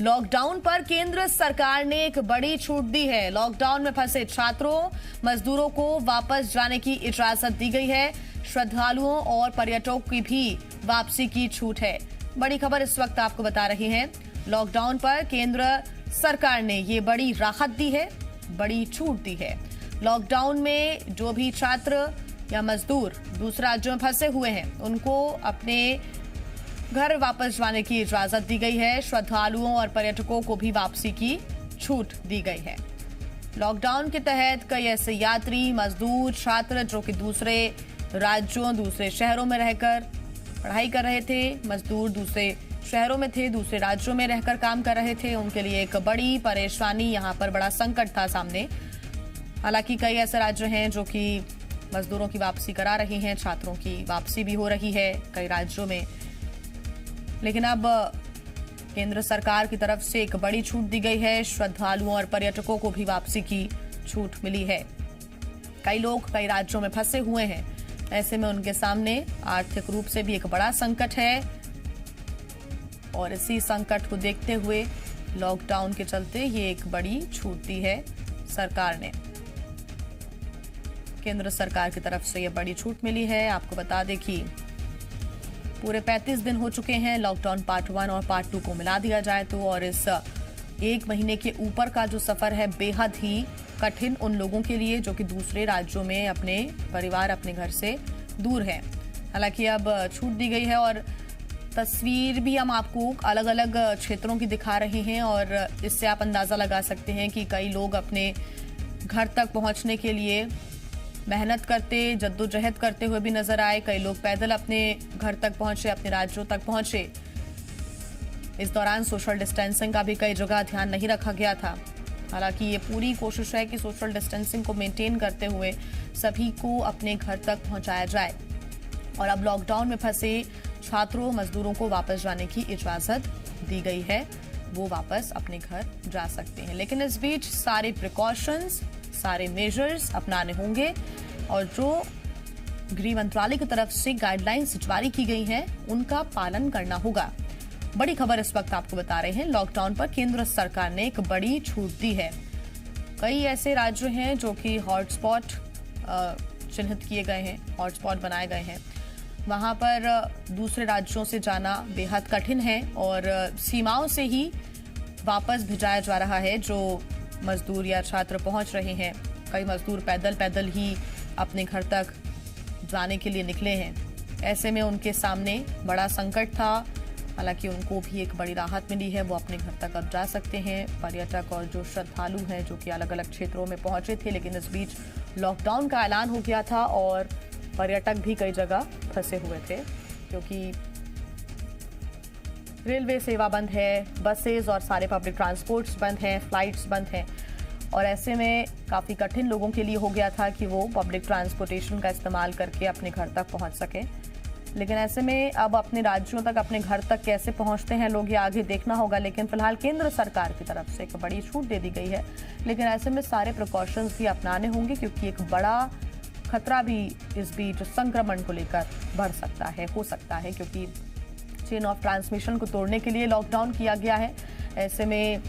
Lockdown पर केंद्र सरकार ने एक बड़ी छूट दी है। लॉकडाउन में फंसे छात्रों, मजदूरों को वापस जाने की इजाजत दी गई है। श्रद्धालुओं और पर्यटकों की भी वापसी की छूट है। बड़ी खबर इस वक्त आपको बता रही हैं। लॉकडाउन पर केंद्र सरकार ने ये बड़ी राहत दी है, बड़ी छूट दी है। लॉकडाउन में जो भी छात्र या मजदूर दूसरे राज्यों में फंसे हुए हैं, उनको अपने घर वापस जाने की इजाजत दी गई है। श्रद्धालुओं और पर्यटकों को भी वापसी की छूट दी गई है। लॉकडाउन के तहत कई ऐसे यात्री, मजदूर, छात्र जो कि दूसरे राज्यों, दूसरे शहरों में रहकर पढ़ाई कर रहे थे, मजदूर दूसरे शहरों में थे, दूसरे राज्यों में रहकर काम कर रहे थे, उनके लिए एक बड़ी परेशानी, यहाँ पर बड़ा संकट था सामने। हालांकि कई ऐसे राज्य हैं जो कि मजदूरों की वापसी करा रही हैं, छात्रों की वापसी भी हो रही है कई राज्यों में। लेकिन अब केंद्र सरकार की तरफ से एक बड़ी छूट दी गई है। श्रद्धालुओं और पर्यटकों को भी वापसी की छूट मिली है। कई लोग कई राज्यों में फंसे हुए हैं, ऐसे में उनके सामने आर्थिक रूप से भी एक बड़ा संकट है और इसी संकट को देखते हुए लॉकडाउन के चलते ये एक बड़ी छूट दी है सरकार ने। केंद्र सरकार की तरफ से ये बड़ी छूट मिली है। आपको बता दें कि पूरे 35 दिन हो चुके हैं लॉकडाउन पार्ट 1 और पार्ट 2 को मिला दिया जाए तो, और इस एक महीने के ऊपर का जो सफर है बेहद ही कठिन उन लोगों के लिए जो कि दूसरे राज्यों में अपने परिवार, अपने घर से दूर है। हालांकि अब छूट दी गई है और तस्वीर भी हम आपको अलग अलग क्षेत्रों की दिखा रहे हैं और इससे आप अंदाजा लगा सकते हैं कि कई लोग अपने घर तक पहुंचने के लिए मेहनत करते, जद्दोजहद करते हुए भी नजर आए। कई लोग पैदल अपने घर तक पहुंचे, अपने राज्यों तक पहुंचे। इस दौरान सोशल डिस्टेंसिंग का भी कई जगह ध्यान नहीं रखा गया था। हालांकि ये पूरी कोशिश है कि सोशल डिस्टेंसिंग को मेंटेन करते हुए सभी को अपने घर तक पहुंचाया जाए। और अब लॉकडाउन में फंसे छात्रों, मजदूरों को वापस जाने की इजाजत दी गई है। वो वापस अपने घर जा सकते हैं, लेकिन इस बीच सारे प्रिकॉशंस, सारे मेजर्स अपनाने होंगे और जो गृह मंत्रालय की तरफ से गाइडलाइंस जारी की गई हैं, उनका पालन करना होगा। बड़ी खबर इस वक्त आपको बता रहे हैं। लॉकडाउन पर केंद्र सरकार ने एक बड़ी छूट दी है। कई ऐसे राज्य हैं जो कि हॉटस्पॉट चिन्हित किए गए हैं, हॉटस्पॉट बनाए गए हैं। वहां पर दूसरे राज्यों से जाना बेहद कठिन है और सीमाओं से ही वापस भिजाया जा रहा है जो मजदूर या छात्र पहुंच रहे हैं। कई मजदूर पैदल ही अपने घर तक जाने के लिए निकले हैं। ऐसे में उनके सामने बड़ा संकट था। हालांकि उनको भी एक बड़ी राहत मिली है, वो अपने घर तक अब जा सकते हैं। पर्यटक और जो श्रद्धालु हैं जो कि अलग अलग क्षेत्रों में पहुंचे थे, लेकिन इस बीच लॉकडाउन का ऐलान हो गया था और पर्यटक भी कई जगह फंसे हुए थे क्योंकि रेलवे सेवा बंद है, बसेस और सारे पब्लिक ट्रांसपोर्ट्स बंद हैं, फ्लाइट्स बंद हैं और ऐसे में काफ़ी कठिन लोगों के लिए हो गया था कि वो पब्लिक ट्रांसपोर्टेशन का इस्तेमाल करके अपने घर तक पहुंच सकें। लेकिन ऐसे में अब अपने राज्यों तक, अपने घर तक कैसे पहुंचते हैं लोग, ये आगे देखना होगा। लेकिन फिलहाल केंद्र सरकार की तरफ से एक बड़ी छूट दे दी गई है, लेकिन ऐसे में सारे प्रिकॉशंस भी अपनाने होंगे क्योंकि एक बड़ा खतरा भी इस बीच संक्रमण को लेकर बढ़ सकता है, हो सकता है, क्योंकि चेन ऑफ ट्रांसमिशन को तोड़ने के लिए लॉकडाउन किया गया है। ऐसे में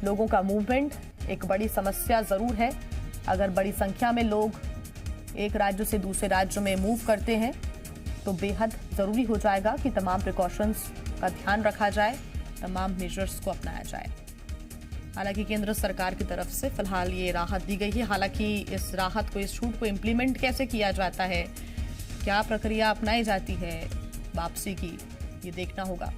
लोगों का मूवमेंट एक बड़ी समस्या जरूर है। अगर बड़ी संख्या में लोग एक राज्य से दूसरे राज्य में मूव करते हैं तो बेहद जरूरी हो जाएगा कि तमाम प्रिकॉशंस का ध्यान रखा जाए, तमाम मेजर्स को अपनाया जाए। हालांकि केंद्र सरकार की तरफ से फिलहाल ये राहत दी गई है। हालांकि इस राहत को, इस छूट को इम्प्लीमेंट कैसे किया जाता है, क्या प्रक्रिया अपनाई जाती है वापसी की, ये देखना होगा।